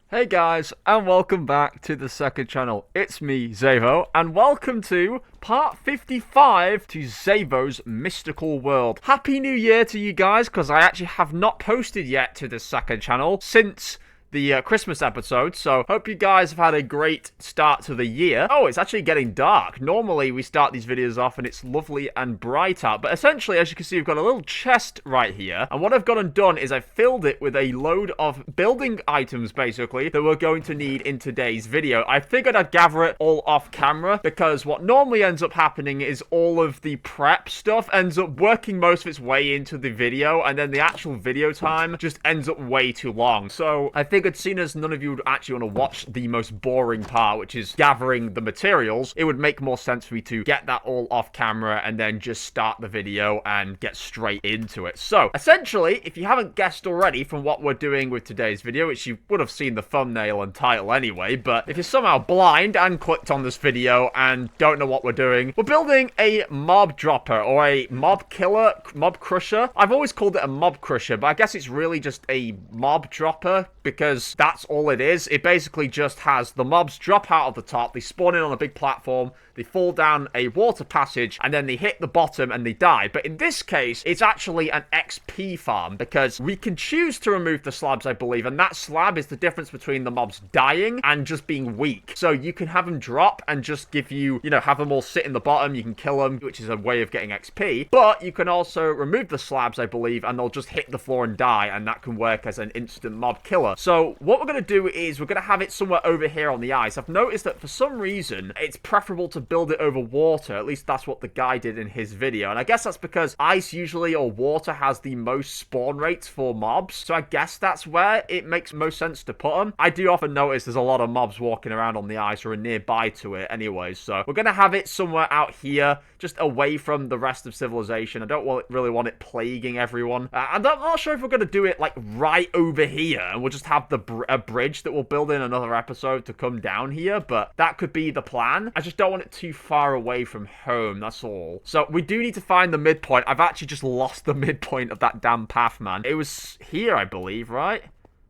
Hey guys, and welcome back to the second channel. It's me, Xavo, and welcome to part 55 to Xavo's Mystical World. Happy New Year to you guys, because I actually have not posted yet to the second channel since the Christmas episode, so hope you guys have had a great start to the year. Oh, it's actually getting dark. Normally, we start these videos off and it's lovely and bright out, but essentially, as you can see, we've got a little chest right here, and what I've gone and done is I've filled it with a load of building items, basically, that we're going to need in today's video. I figured I'd gather it all off camera, because what normally ends up happening is all of the prep stuff ends up working most of its way into the video, and then the actual video time just ends up way too long. So I figured, seeing as none of you would actually want to watch the most boring part, which is gathering the materials, it would make more sense for me to get that all off camera and then just start the video and get straight into it. So, essentially, if you haven't guessed already from what we're doing with today's video, which you would have seen the thumbnail and title anyway, but if you're somehow blind and clicked on this video and don't know what we're doing, we're building a mob dropper, or a mob killer, mob crusher. I've always called it a mob crusher, but I guess it's really just a mob dropper, because that's all it is. It basically just has the mobs drop out of the top, they spawn in on a big platform, they fall down a water passage, and then they hit the bottom and they die. But in this case, it's actually an XP farm, because we can choose to remove the slabs, I believe, and that slab is the difference between the mobs dying and just being weak. So you can have them drop and just give you, have them all sit in the bottom, you can kill them, which is a way of getting XP, but you can also remove the slabs, I believe, and they'll just hit the floor and die, and that can work as an instant mob killer. So what we're going to do is we're going to have it somewhere over here on the ice. I've noticed that for some reason, it's preferable to build it over water. At least that's what the guy did in his video. And I guess that's because ice usually, or water, has the most spawn rates for mobs. So I guess that's where it makes most sense to put them. I do often notice there's a lot of mobs walking around on the ice or nearby to it anyway. So we're going to have it somewhere out here, just away from the rest of civilization. I don't really want it plaguing everyone. I'm not sure if we're going to do it like right over here, and we'll just have a bridge that we'll build in another episode to come down here, but that could be the plan. I just don't want it too far away from home, that's all. So we do need to find the midpoint. I've actually just lost the midpoint of that damn path, man. It was here, I believe, right?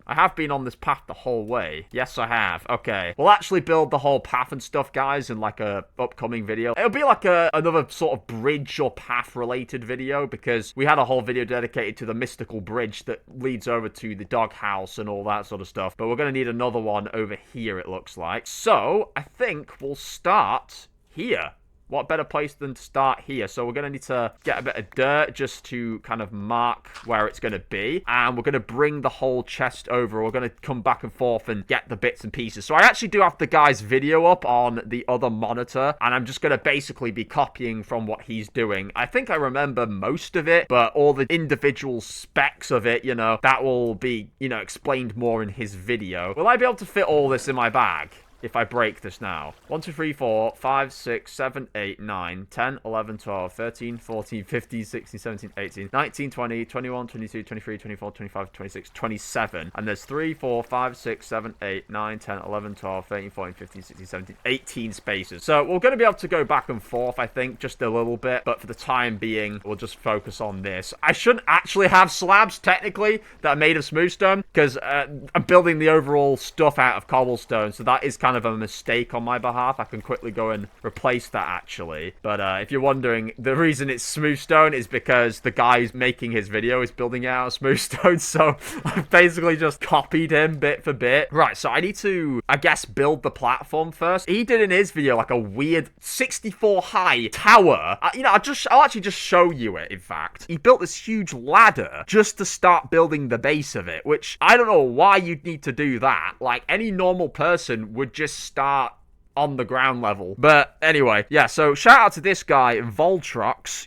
I have been on this path the whole way. Yes, I have. Okay. We'll actually build the whole path and stuff, guys, in like a upcoming video. It'll be like another sort of bridge or path related video, because we had a whole video dedicated to the mystical bridge that leads over to the doghouse and all that sort of stuff. But we're going to need another one over here, it looks like. So I think we'll start here. What better place than to start here? So we're going to need to get a bit of dirt just to kind of mark where it's going to be. And we're going to bring the whole chest over. We're going to come back and forth and get the bits and pieces. So I actually do have the guy's video up on the other monitor, and I'm just going to basically be copying from what he's doing. I think I remember most of it, but all the individual specs of it, that will be, explained more in his video. Will I be able to fit all this in my bag if I break this now? 1, 2, 3, 4, 5, 6, 7, 8, 9, 10, 11, 12, 13, 14, 15, 16, 17, 18, 19, 20, 21, 22, 23, 24, 25, 26, 27. And there's 3, 4, 5, 6, 7, 8, 9, 10, 11, 12, 13, 14, 15, 16, 17, 18 spaces. So we're going to be able to go back and forth, I think, just a little bit. But for the time being, we'll just focus on this. I shouldn't actually have slabs, technically, that are made of smooth stone, because I'm building the overall stuff out of cobblestone. So that is kind of a mistake on my behalf. I can quickly go and replace that, actually. But if you're wondering, the reason it's smooth stone is because the guy who's making his video is building it out of smooth stone. So I've basically just copied him bit for bit. Right, so I need to, I guess, build the platform first. He did in his video like a weird 64 high tower. I'll actually just show you it, in fact. He built this huge ladder just to start building the base of it, which I don't know why you'd need to do that. Like, any normal person would just start on the ground level. But anyway, yeah, so shout out to this guy, Voltrox,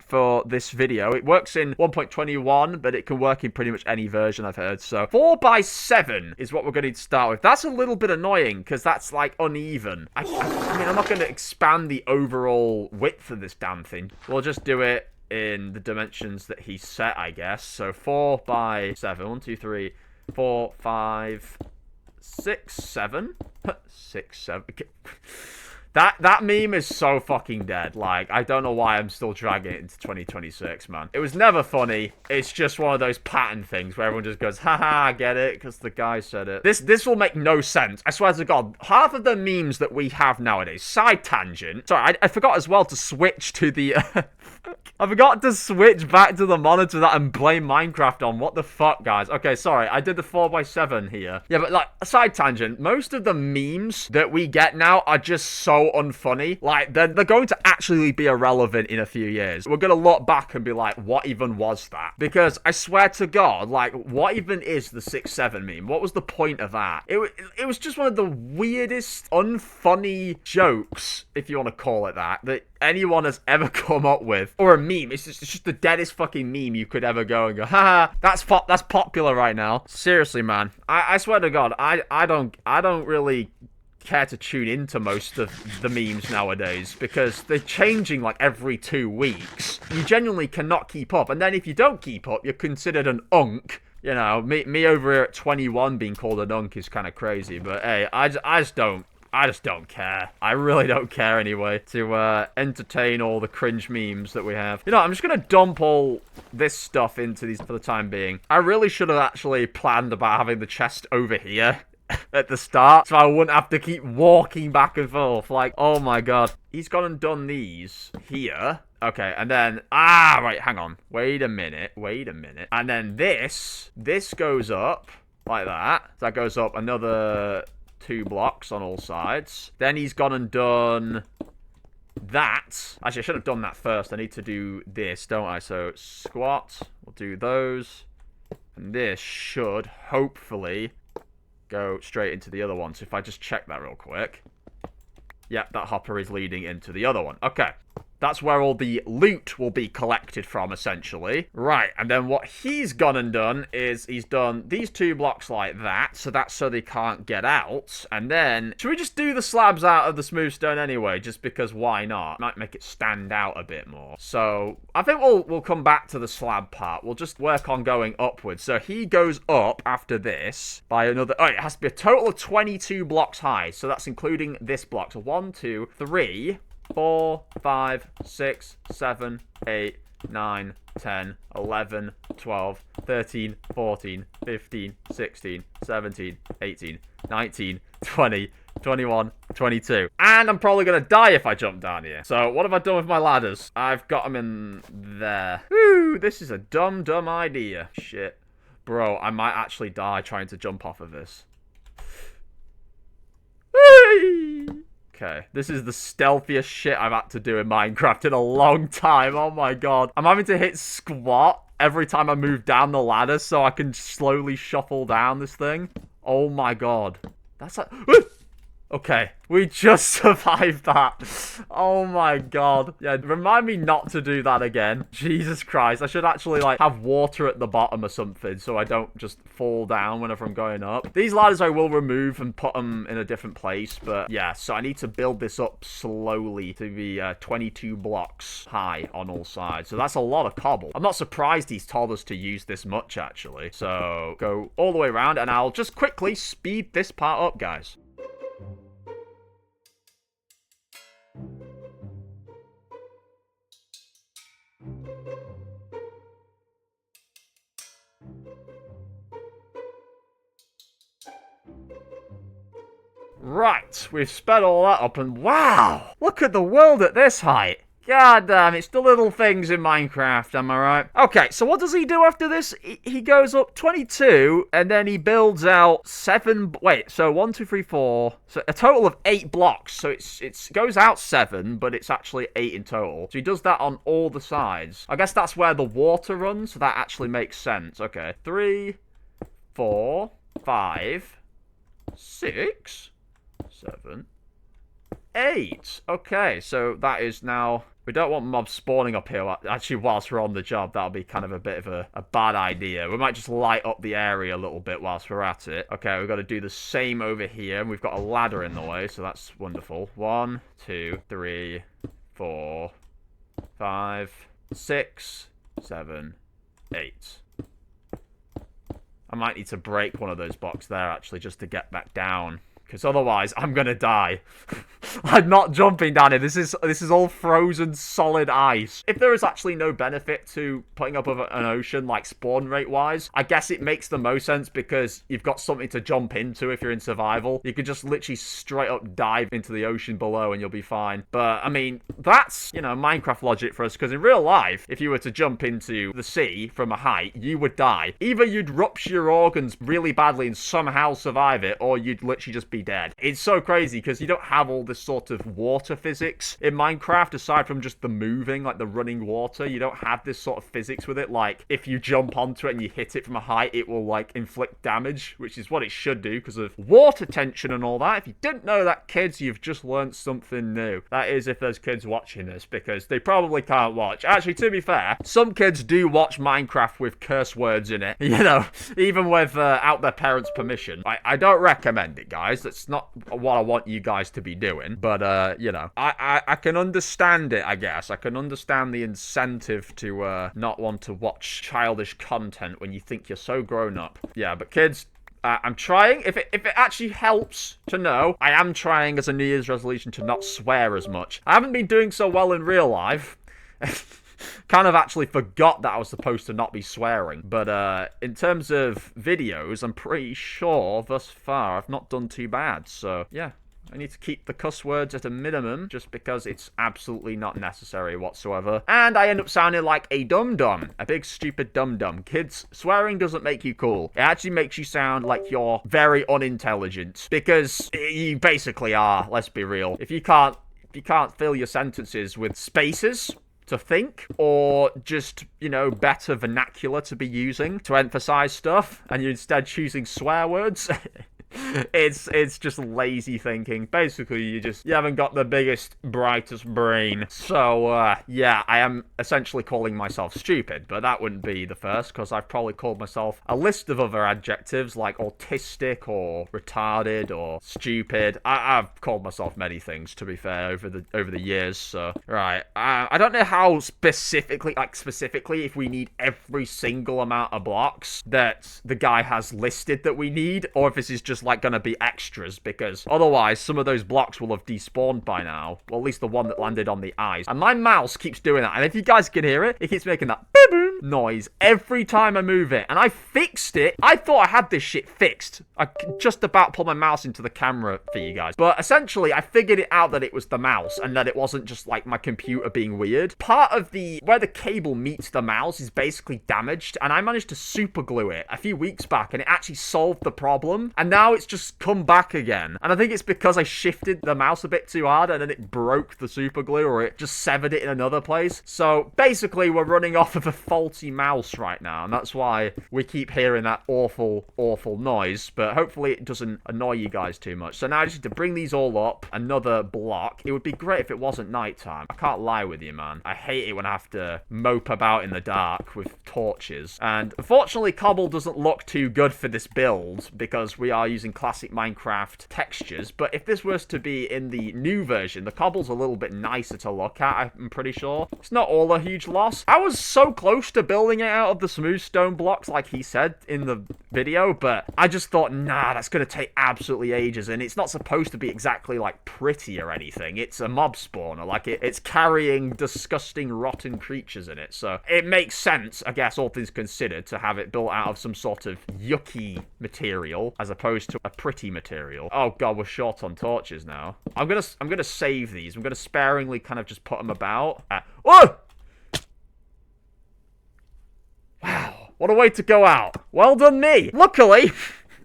for this video. It works in 1.21, but it can work in pretty much any version I've heard. So 4x7 is what we're going to start with. That's a little bit annoying, because that's like uneven. I mean, I'm not going to expand the overall width of this damn thing. We'll just do it in the dimensions that he set, I guess. So 4x7. 1, 2, 3, 4, 5, 6, 7. 6, 7. That meme is so fucking dead. Like, I don't know why I'm still dragging it into 2026, man. It was never funny. It's just one of those pattern things where everyone just goes, haha, I get it, because the guy said it. This will make no sense. I swear to God, half of the memes that we have nowadays, side tangent. Sorry, I forgot as well to switch to the... I forgot to switch back to the monitor that and blame Minecraft on. What the fuck, guys? Okay, sorry. I did the 4x7 here. Yeah, but like, a side tangent. Most of the memes that we get now are just so unfunny. Like, they're going to actually be irrelevant in a few years. We're going to look back and be like, what even was that? Because I swear to God, like, what even is the 6-7 meme? What was the point of that? It was just one of the weirdest, unfunny jokes, if you want to call it that anyone has ever come up with. Or a meme. It's just the deadest fucking meme you could ever go and go, haha, that's popular right now. Seriously, man. I swear to God, I don't really care to tune into most of the memes nowadays because they're changing like every 2 weeks. You genuinely cannot keep up. And then if you don't keep up, you're considered an unk. You know, me over here at 21 being called an unk is kind of crazy. But hey, I just don't care. I really don't care anyway to entertain all the cringe memes that we have. You know, I'm just going to dump all this stuff into these for the time being. I really should have actually planned about having the chest over here at the start so I wouldn't have to keep walking back and forth. Like, oh my God. He's gone and done these here. Okay, and then, right, hang on. Wait a minute. And then this goes up like that. So that goes up another 2 blocks on all sides. Then he's gone and done that. Actually, I should have done that first. I need to do this, don't I? So squat. We'll do those. And this should hopefully go straight into the other one. So if I just check that real quick. Yep, that hopper is leading into the other one. Okay. That's where all the loot will be collected from, essentially. Right, and then what he's gone and done is he's done these 2 blocks like that, so that's so they can't get out. And then, should we just do the slabs out of the smooth stone anyway, just because why not? Might make it stand out a bit more. So, I think we'll come back to the slab part. We'll just work on going upwards. So, he goes up after this by another... Oh, it has to be a total of 22 blocks high, so that's including this block. So, 1, 2, 3... 4, 5, 6, 7, 8, 9, 10, 11, 12, 13, 14, 15, 16, 17, 18, 19, 20, 21, 22. And I'm probably going to die if I jump down here. So what have I done with my ladders? I've got them in there. Woo, this is a dumb idea. Shit. Bro, I might actually die trying to jump off of this. Whee! Okay, this is the stealthiest shit I've had to do in Minecraft in a long time. Oh my God. I'm having to hit squat every time I move down the ladder so I can slowly shuffle down this thing. Oh my God. That's like... Okay, we just survived that. Oh my God. Yeah, remind me not to do that again. Jesus Christ. I should actually, like, have water at the bottom or something so I don't just fall down whenever I'm going up. These ladders I will remove and put them in a different place, but yeah, so I need to build this up slowly to be 22 blocks high on all sides. So that's a lot of cobble. I'm not surprised he's told us to use this much, actually. So go all the way around, and I'll just quickly speed this part up, guys. Right, we've sped all that up, and wow! Look at the world at this height! God damn, it's the little things in Minecraft, am I right? Okay, so what does he do after this? He goes up 22, and then he builds out 7... Wait, so 1, 2, 3, 4... So a total of 8 blocks. So it goes out 7, but it's actually 8 in total. So he does that on all the sides. I guess that's where the water runs, so that actually makes sense. Okay, 3, 4, 5, 6, 7, 8. Okay, so that is now... We don't want mobs spawning up here. Actually, whilst we're on the job, that'll be kind of a bit of a bad idea. We might just light up the area a little bit whilst we're at it. Okay, we've got to do the same over here. And we've got a ladder in the way, so that's wonderful. 1, 2, 3, 4, 5, 6, 7, 8. I might need to break one of those blocks there, actually, just to get back down. because otherwise I'm gonna die. I'm not jumping down it. This is all frozen solid ice. If there is actually no benefit to putting up with an ocean, like spawn rate wise, I guess it makes the most sense because you've got something to jump into if you're in survival. You could just literally straight up dive into the ocean below and you'll be fine. But I mean, that's, you know, Minecraft logic for us, because in real life, if you were to jump into the sea from a height, you would die. Either you'd rupture your organs really badly and somehow survive it, or you'd literally just be dead. It's so crazy because you don't have all this sort of water physics in Minecraft, aside from just the moving, like the running water. You don't have this sort of physics with it, like if you jump onto it and you hit it from a height, it will like inflict damage, which is what it should do because of water tension and all that. If you didn't know that, kids, you've just learned something new. That is, if there's kids watching this, because they probably can't watch. Actually, to be fair, some kids do watch Minecraft with curse words in it, you know, even without their parents' permission. I don't recommend it, guys. That's not what I want you guys to be doing. But, you know, I can understand it, I guess. I can understand the incentive to not want to watch childish content when you think you're so grown up. Yeah, but kids, I'm trying. If it actually helps to know, I am trying as a New Year's resolution to not swear as much. I haven't been doing so well in real life. Kind of actually forgot that I was supposed to not be swearing. But in terms of videos, I'm pretty sure thus far I've not done too bad. So, yeah. I need to keep the cuss words at a minimum, just because it's absolutely not necessary whatsoever. And I end up sounding like a dum-dum. A big, stupid dum-dum. Kids, swearing doesn't make you cool. It actually makes you sound like you're very unintelligent. Because you basically are, let's be real. If you can't fill your sentences with spaces to think, or just, you know, better vernacular to be using to emphasize stuff, and you're instead choosing swear words... It's just lazy thinking. Basically, you haven't got the biggest, brightest brain. So, yeah, I am essentially calling myself stupid, but that wouldn't be the first, because I've probably called myself a list of other adjectives, like autistic, or retarded, or stupid. I've called myself many things, to be fair, over the years, so... Right, I don't know how specifically, if we need every single amount of blocks that the guy has listed that we need, or if this is just like gonna be extras, because otherwise some of those blocks will have despawned by now. Well, at least the one that landed on the eyes. And my mouse keeps doing that, and if you guys can hear it, it keeps making that boom noise every time I move it. And I fixed it. I thought I had this shit fixed. I just about pulled my mouse into the camera for you guys, but essentially I figured it out that it was the mouse and that it wasn't just like my computer being weird. Part of where the cable meets the mouse is basically damaged, and I managed to super glue it a few weeks back, and it actually solved the problem, and now it's just come back again. And I think it's because I shifted the mouse a bit too hard and then it broke the super glue, or it just severed it in another place. So basically we're running off of a faulty mouse right now, and that's why we keep hearing that awful noise. But hopefully it doesn't annoy you guys too much. So now I just need to bring these all up another block. It would be great if it wasn't nighttime. I can't lie with you, man. I hate it when I have to mope about in the dark with torches. And unfortunately cobble doesn't look too good for this build because we are using classic Minecraft textures. But if this was to be in the new version, the cobble's a little bit nicer to look at, I'm pretty sure. It's not all a huge loss. I was so close to building it out of the smooth stone blocks like he said in the video, but I just thought, nah, that's going to take absolutely ages, and it's not supposed to be exactly like pretty or anything. It's a mob spawner. Like it's carrying disgusting rotten creatures in it, so it makes sense, I guess, all things considered, to have it built out of some sort of yucky material as opposed to a pretty material. Oh god, we're short on torches now. I'm gonna save these. I'm gonna sparingly kind of just put them about. Oh! Wow, what a way to go out. Well done me. Luckily,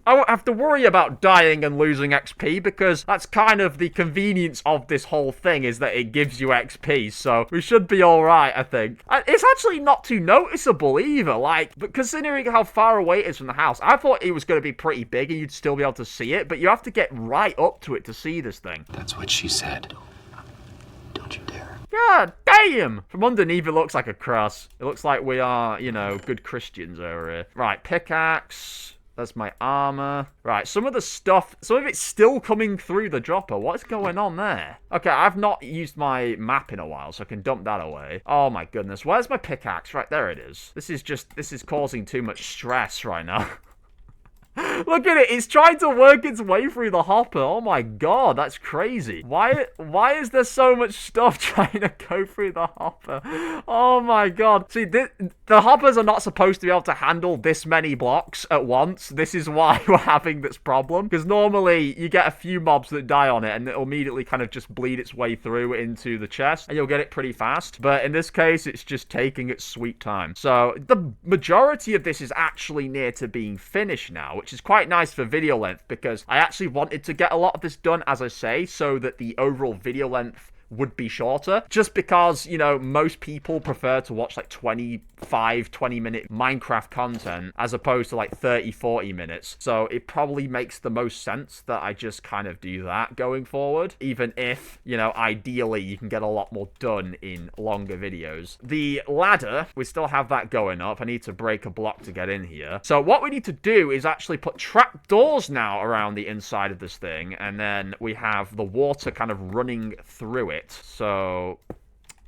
I won't have to worry about dying and losing XP, because that's kind of the convenience of this whole thing, is that it gives you XP, so we should be alright, I think. It's actually not too noticeable either, like, but considering how far away it is from the house, I thought it was going to be pretty big and you'd still be able to see it, but you have to get right up to it to see this thing. That's what she said. Don't you dare. God damn! From underneath it looks like a cross. It looks like we are, you know, good Christians over here. Right, pickaxe. That's my armor. Right, some of the stuff, some of it's still coming through the dropper. What's going on there? Okay, I've not used my map in a while, so I can dump that away. Oh my goodness, where's my pickaxe? Right, there it is. This is causing too much stress right now. Look at it. It's trying to work its way through the hopper. Oh my god, that's crazy. Why is there so much stuff trying to go through the hopper? Oh my god. See, the hoppers are not supposed to be able to handle this many blocks at once. This is why we're having this problem. Because normally you get a few mobs that die on it and it'll immediately kind of just bleed its way through into the chest and you'll get it pretty fast. But in this case, it's just taking its sweet time. So the majority of this is actually near to being finished now, which is quite nice for video length because I actually wanted to get a lot of this done, as I say, so that the overall video length would be shorter, just because, you know, most people prefer to watch like 20-minute Minecraft content as opposed to like 30-40 minutes. So it probably makes the most sense that I just kind of do that going forward, even if, you know, ideally you can get a lot more done in longer videos. The ladder, we still have that going up. I need to break a block to get in here. So what we need to do is actually put trapdoors now around the inside of this thing, and then we have the water kind of running through it. So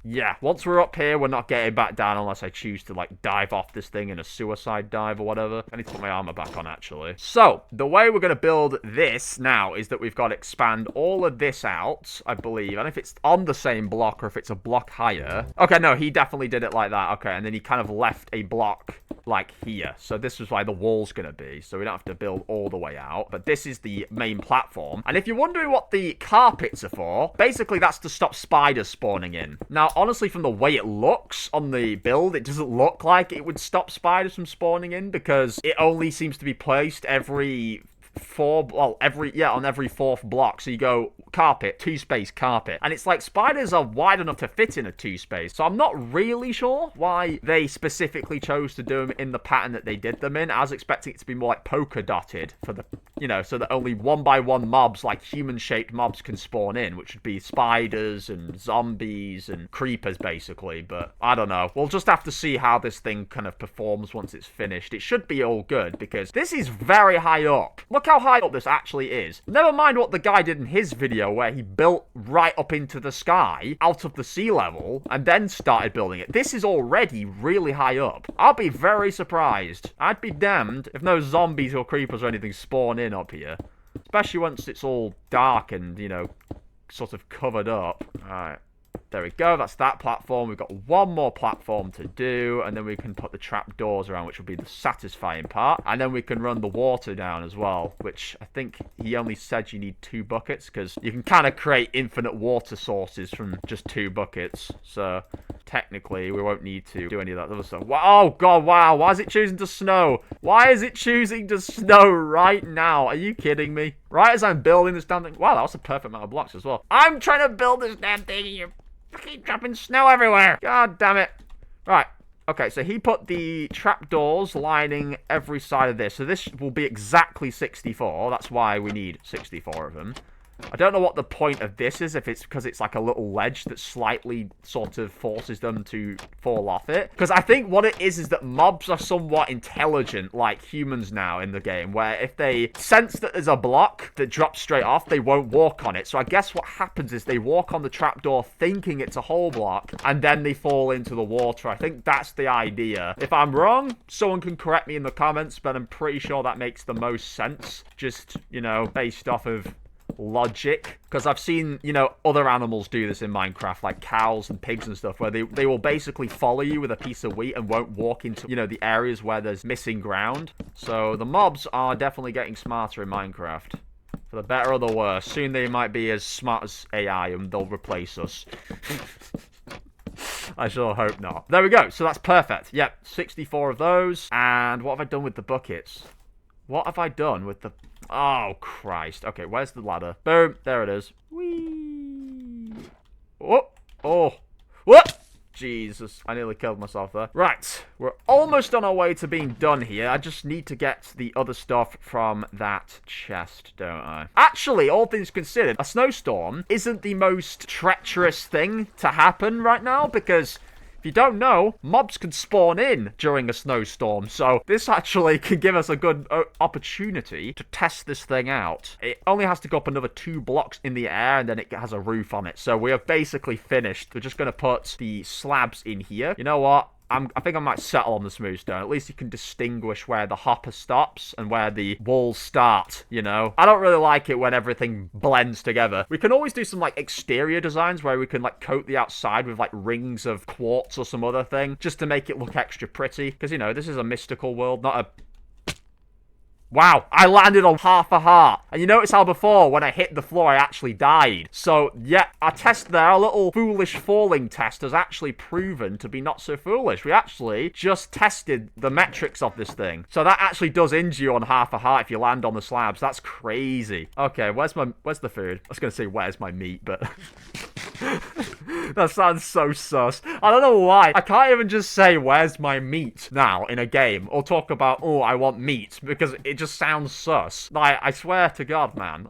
yeah, once we're up here, we're not getting back down unless I choose to, like, dive off this thing in a suicide dive or whatever. I need to put my armor back on, actually. So, the way we're going to build this now is that we've got to expand all of this out, I believe. I don't know if it's on the same block or if it's a block higher. Okay, no, he definitely did it like that. Okay, and then he kind of left a block, like, here. So this is why the wall's going to be. So we don't have to build all the way out. But this is the main platform. And if you're wondering what the carpets are for, basically that's to stop spiders spawning in. Now, honestly, from the way it looks on the build, it doesn't look like it would stop spiders from spawning in because it only seems to be placed every on every fourth block. So you go carpet, 2-space, carpet. And it's like spiders are wide enough to fit in a 2-space. So I'm not really sure why they specifically chose to do them in the pattern that they did them in. I was expecting it to be more like polka dotted for the, you know, so that only 1-by-1 mobs, like human-shaped mobs, can spawn in, which would be spiders and zombies and creepers, basically. But I don't know. We'll just have to see how this thing kind of performs once it's finished. It should be all good because this is very high up. Look how high up this actually is. Never mind what the guy did in his video where he built right up into the sky out of the sea level and then started building it. This is already really high up. I'll be very surprised. I'd be damned if no zombies or creepers or anything spawn in up here. Especially once it's all dark and, you know, sort of covered up. Alright. There we go, that's that platform. We've got one more platform to do, and then we can put the trapdoors around, which will be the satisfying part. And then we can run the water down as well, which I think he only said you need 2 buckets, because you can kind of create infinite water sources from just 2 buckets. So, technically, we won't need to do any of that other stuff. Oh, God, wow, why is it choosing to snow? Why is it choosing to snow right now? Are you kidding me? Right as I'm building this damn thing. Wow, that was a perfect amount of blocks as well. I'm trying to build this damn thing and you're fucking dropping snow everywhere. God damn it. Right. Okay, so he put the trapdoors lining every side of this. So this will be exactly 64. That's why we need 64 of them. I don't know what the point of this is, if it's because it's like a little ledge that slightly sort of forces them to fall off it. Because I think what it is that mobs are somewhat intelligent like humans now in the game, where if they sense that there's a block that drops straight off, they won't walk on it. So I guess what happens is they walk on the trapdoor thinking it's a whole block, and then they fall into the water. I think that's the idea. If I'm wrong, someone can correct me in the comments, but I'm pretty sure that makes the most sense. Just, you know, based off of logic, because I've seen, you know, other animals do this in Minecraft, like cows and pigs and stuff, where they will basically follow you with a piece of wheat and won't walk into, you know, the areas where there's missing ground. So the mobs are definitely getting smarter in Minecraft, for the better or the worse. Soon they might be as smart as AI and they'll replace us. I sure hope not. There we go. So that's perfect. Yep, 64 of those. And what have I done with the buckets? What have I done with the... Oh, Christ. Okay, where's the ladder? Boom. There it is. Whee. Oh. Oh. What? Jesus. I nearly killed myself there. Right. We're almost on our way to being done here. I just need to get the other stuff from that chest, don't I? Actually, all things considered, a snowstorm isn't the most treacherous thing to happen right now, because... if you don't know, mobs can spawn in during a snowstorm, so this actually can give us a good opportunity to test this thing out. It only has to go up another 2 blocks in the air, and then it has a roof on it, so we are basically finished. We're just going to put the slabs in here. You know what? I think I might settle on the smooth stone. At least you can distinguish where the hopper stops and where the walls start, you know? I don't really like it when everything blends together. We can always do some, like, exterior designs where we can, like, coat the outside with, like, rings of quartz or some other thing, just to make it look extra pretty. Because, you know, this is a mystical world, not a... Wow, I landed on half a heart. And you notice how before, when I hit the floor, I actually died. So, yeah, our test there, our little foolish falling test, has actually proven to be not so foolish. We actually just tested the metrics of this thing. So that actually does injure you on half a heart if you land on the slabs. That's crazy. Okay, where's the food? I was going to say, where's my meat, but... That sounds so sus. I don't know why. I can't even just say, where's my meat now in a game. Or talk about, oh, I want meat. Because it just sounds sus. Like, I swear to God, man.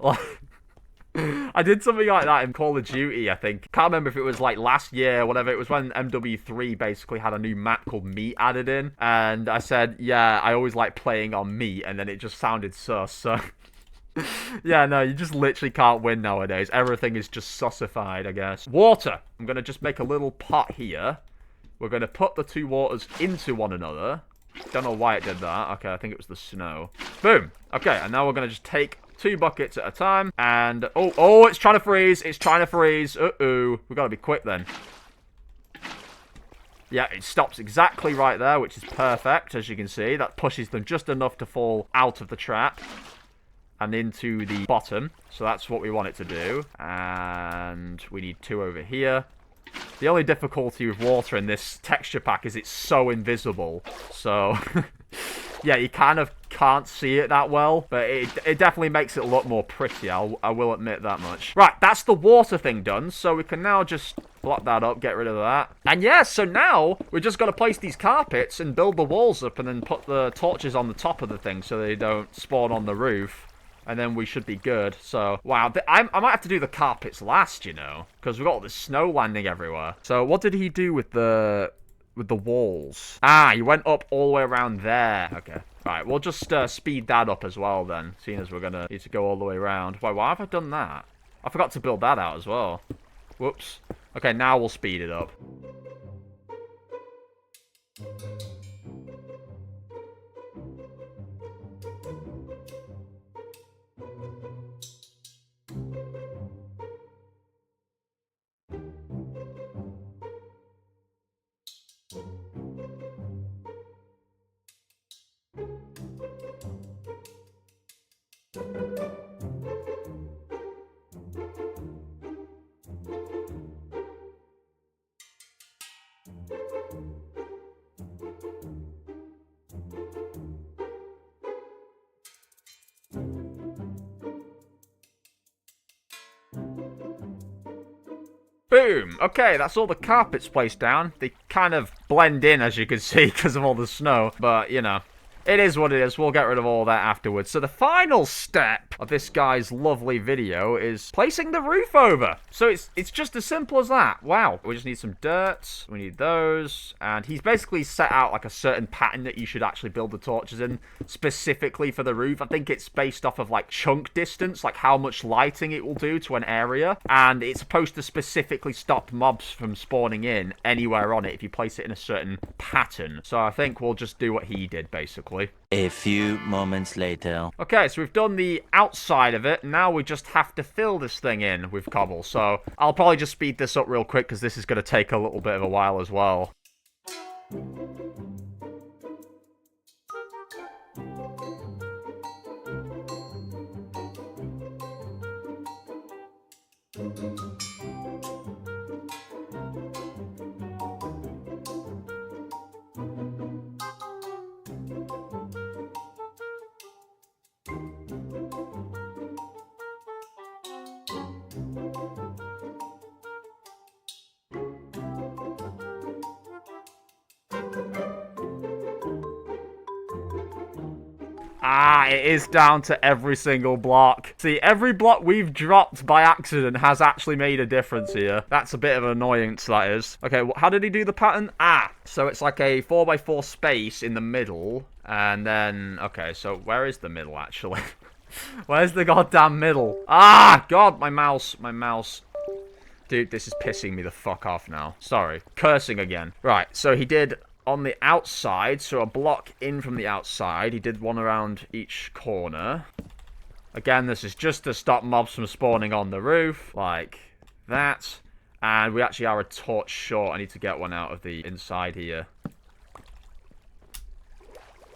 I did something like that in Call of Duty, I think. Can't remember if it was like last year or whatever. It was when MW3 basically had a new map called Meat added in. And I said, yeah, I always like playing on meat. And then it just sounded sus, so... Yeah, no, you just literally can't win nowadays. Everything is just sussified, I guess. Water. I'm going to just make a little pot here. We're going to put the two waters into one another. Don't know why it did that. Okay, I think it was the snow. Boom. Okay, and now we're going to just take 2 buckets at a time. And, oh, it's trying to freeze. It's trying to freeze. Uh-oh. We've got to be quick then. Yeah, it stops exactly right there, which is perfect, as you can see. That pushes them just enough to fall out of the trap and into the bottom. So that's what we want it to do. And we need 2 over here. The only difficulty with water in this texture pack is it's so invisible. So, yeah, you kind of can't see it that well. But it definitely makes it look more pretty, I will admit that much. Right, that's the water thing done. So we can now just block that up, get rid of that. And yeah, so now we're just got to place these carpets and build the walls up and then put the torches on the top of the thing so they don't spawn on the roof. And then we should be good. So, wow. I might have to do the carpets last, you know. Because we've got all this snow landing everywhere. So, what did he do with the walls? Ah, he went up all the way around there. Okay. Right, we'll just speed that up as well then. Seeing as we're going to need to go all the way around. Why have I done that? I forgot to build that out as well. Whoops. Okay, now we'll speed it up. Boom! Okay, that's all the carpets placed down. They kind of blend in, as you can see, because of all the snow. But, you know, it is what it is. We'll get rid of all that afterwards. So the final step of this guy's lovely video is placing the roof over. So it's just as simple as that. Wow. We just need some dirt. We need those. And he's basically set out like a certain pattern that you should actually build the torches in specifically for the roof. I think it's based off of like chunk distance, like how much lighting it will do to an area. And it's supposed to specifically stop mobs from spawning in anywhere on it if you place it in a certain pattern. So I think we'll just do what he did, basically. A few moments later. Okay, so we've done the outside of it. Now we just have to fill this thing in with cobble. So I'll probably just speed this up real quick because this is going to take a little bit of a while as well. Ah, it is down to every single block. See, every block we've dropped by accident has actually made a difference here. That's a bit of an annoyance, that is. Okay, how did he do the pattern? Ah, so it's like a 4x4 space in the middle. And then, okay, so where is the middle, actually? Where's the goddamn middle? Ah, God, my mouse. Dude, this is pissing me the fuck off now. Sorry. Cursing again. Right, so he did on the outside, so a block in from the outside. He did one around each corner. Again, this is just to stop mobs from spawning on the roof, like that. And we actually are a torch short. I need to get one out of the inside here.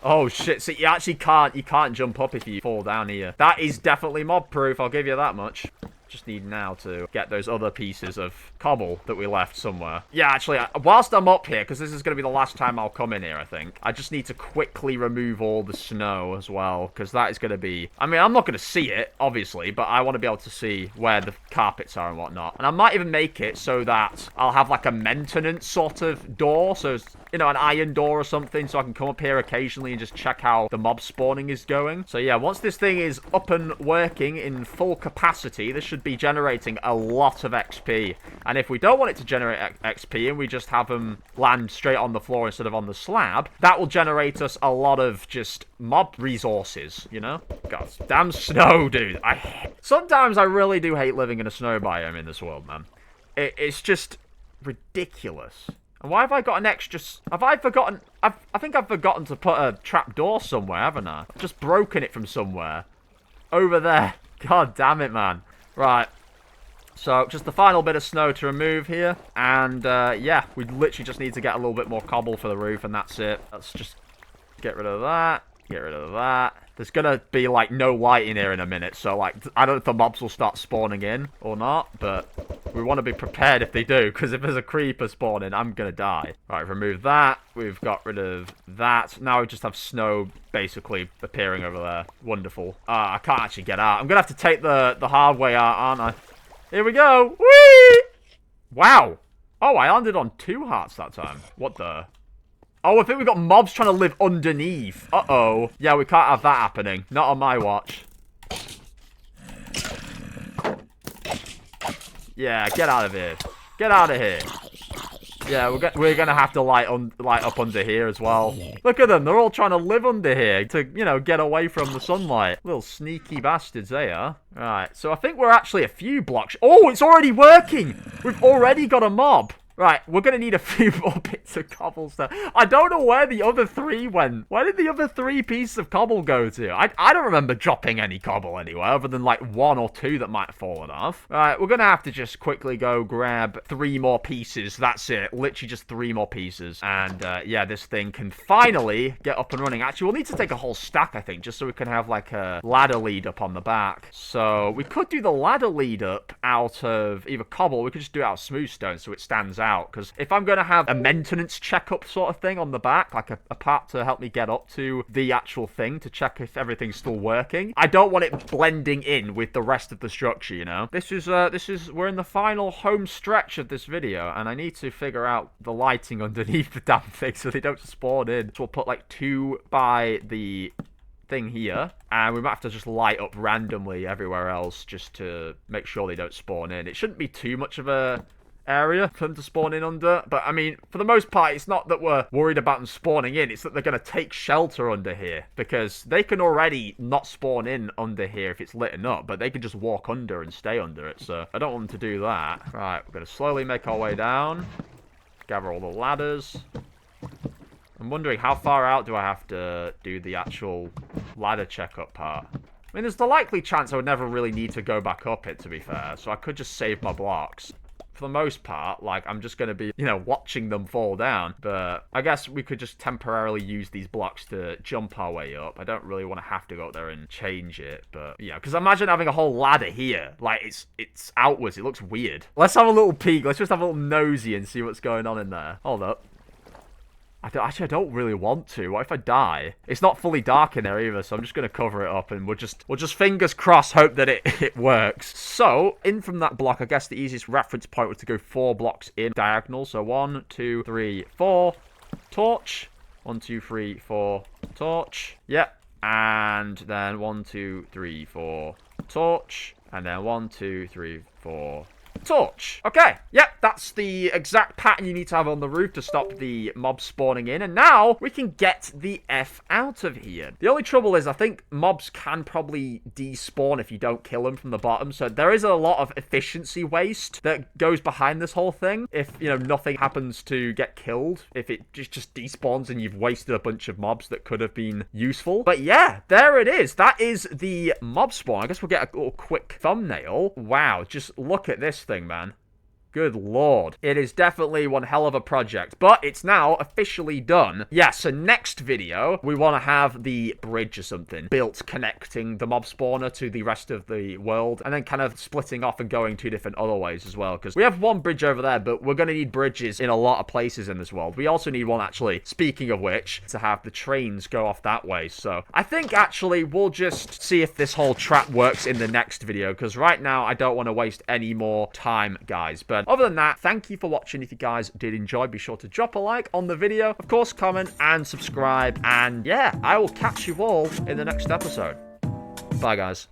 Oh shit, so you actually can't jump up if you fall down here. That is definitely mob proof, I'll give you that much. Just need now to get those other pieces of cobble that we left somewhere. Yeah, actually, whilst I'm up here, because this is going to be the last time I'll come in here, I think, I just need to quickly remove all the snow as well, because that is going to be... I mean, I'm not going to see it, obviously, but I want to be able to see where the carpets are and whatnot. And I might even make it so that I'll have, like, a maintenance sort of door, so, you know, an iron door or something, so I can come up here occasionally and just check how the mob spawning is going. So, yeah, once this thing is up and working in full capacity, this should be generating a lot of XP. And if we don't want it to generate XP and we just have them land straight on the floor instead of on the slab, that will generate us a lot of just mob resources, you know? God, damn snow, dude. Sometimes I really do hate living in a snow biome in this world, man. It's just ridiculous. And why have I got an extra... Have I forgotten... I think I've forgotten to put a trapdoor somewhere, haven't I? I've just broken it from somewhere. Over there. God damn it, man. Right. So, just the final bit of snow to remove here. And, yeah, we literally just need to get a little bit more cobble for the roof, and that's it. Let's just get rid of that. Get rid of that. There's gonna be, like, no light in here in a minute, so, like, I don't know if the mobs will start spawning in or not, but we want to be prepared if they do, because if there's a creeper spawning, I'm gonna die. Right, remove that. We've got rid of that. Now we just have snow basically appearing over there. Wonderful. I can't actually get out. I'm gonna have to take the hard way out, aren't I? Here we go. Whee! Wow. Oh, I landed on 2 hearts that time. What the... Oh, I think we got mobs trying to live underneath. Uh-oh. Yeah, we can't have that happening. Not on my watch. Yeah, get out of here. Get out of here. Yeah, we're gonna have to light up under here as well. Look at them. They're all trying to live under here to, you know, get away from the sunlight. Little sneaky bastards they are. Right, so I think we're actually a few blocks... Oh, it's already working! We've already got a mob. Right, we're going to need a few more bits of cobblestone. I don't know where the other 3 went. Where did the other 3 pieces of cobble go to? I don't remember dropping any cobble anywhere, other than like 1 or 2 that might have fallen off. Right, we're going to have to just quickly go grab 3 more pieces. That's it. Literally just 3 more pieces. And, yeah, this thing can finally get up and running. Actually, we'll need to take a whole stack, I think, just so we can have like a ladder lead up on the back. So, we could do the ladder lead up out of either cobble, or we could just do it out of smooth stone so it stands out, because if I'm going to have a maintenance checkup sort of thing on the back, like a part to help me get up to the actual thing to check if everything's still working, I don't want it blending in with the rest of the structure, you know? We're in the final home stretch of this video, and I need to figure out the lighting underneath the damn thing so they don't spawn in. So we'll put like 2 by the thing here, and we might have to just light up randomly everywhere else just to make sure they don't spawn in. It shouldn't be too much of a area for them to spawn in under, but I mean, for the most part, it's not that we're worried about them spawning in, it's that they're going to take shelter under here, because they can already not spawn in under here if it's lit up, but they can just walk under and stay under it, so I don't want them to do that. Right, we're going to slowly make our way down, gather all the ladders. I'm wondering how far out do I have to do the actual ladder checkup part. I mean, there's the likely chance I would never really need to go back up it, to be fair, so I could just save my blocks. For the most part, like, I'm just going to be, you know, watching them fall down. But I guess we could just temporarily use these blocks to jump our way up. I don't really want to have to go up there and change it. But, yeah, because imagine having a whole ladder here. Like, it's outwards. It looks weird. Let's have a little peek. Let's just have a little nosy and see what's going on in there. Hold up. I don't really want to. What if I die? It's not fully dark in there either, so I'm just going to cover it up, and we'll just fingers crossed hope that it works. So, in from that block, I guess the easiest reference point was to go 4 blocks in diagonal. So 1, 2, 3, 4, torch. 1, 2, 3, 4, torch. Yep. And then 1, 2, 3, 4, torch. And then 1, 2, 3, 4, torch. Okay, yep, that's the exact pattern you need to have on the roof to stop the mobs spawning in. And now we can get the F out of here. The only trouble is I think mobs can probably despawn if you don't kill them from the bottom. So there is a lot of efficiency waste that goes behind this whole thing. If, you know, nothing happens to get killed, if it just despawns and you've wasted a bunch of mobs that could have been useful. But yeah, there it is. That is the mob spawn. I guess we'll get a little quick thumbnail. Wow, just look at this thing, man. Good lord. It is definitely one hell of a project, but it's now officially done. Yeah, so next video, we want to have the bridge or something built connecting the mob spawner to the rest of the world, and then kind of splitting off and going two different other ways as well, because we have one bridge over there, but we're going to need bridges in a lot of places in this world. We also need one, actually, speaking of which, to have the trains go off that way. So I think, actually, we'll just see if this whole trap works in the next video, because right now, I don't want to waste any more time, guys. But other than that, thank you for watching. If you guys did enjoy, be sure to drop a like on the video. Of course, comment and subscribe. And yeah, I will catch you all in the next episode. Bye, guys.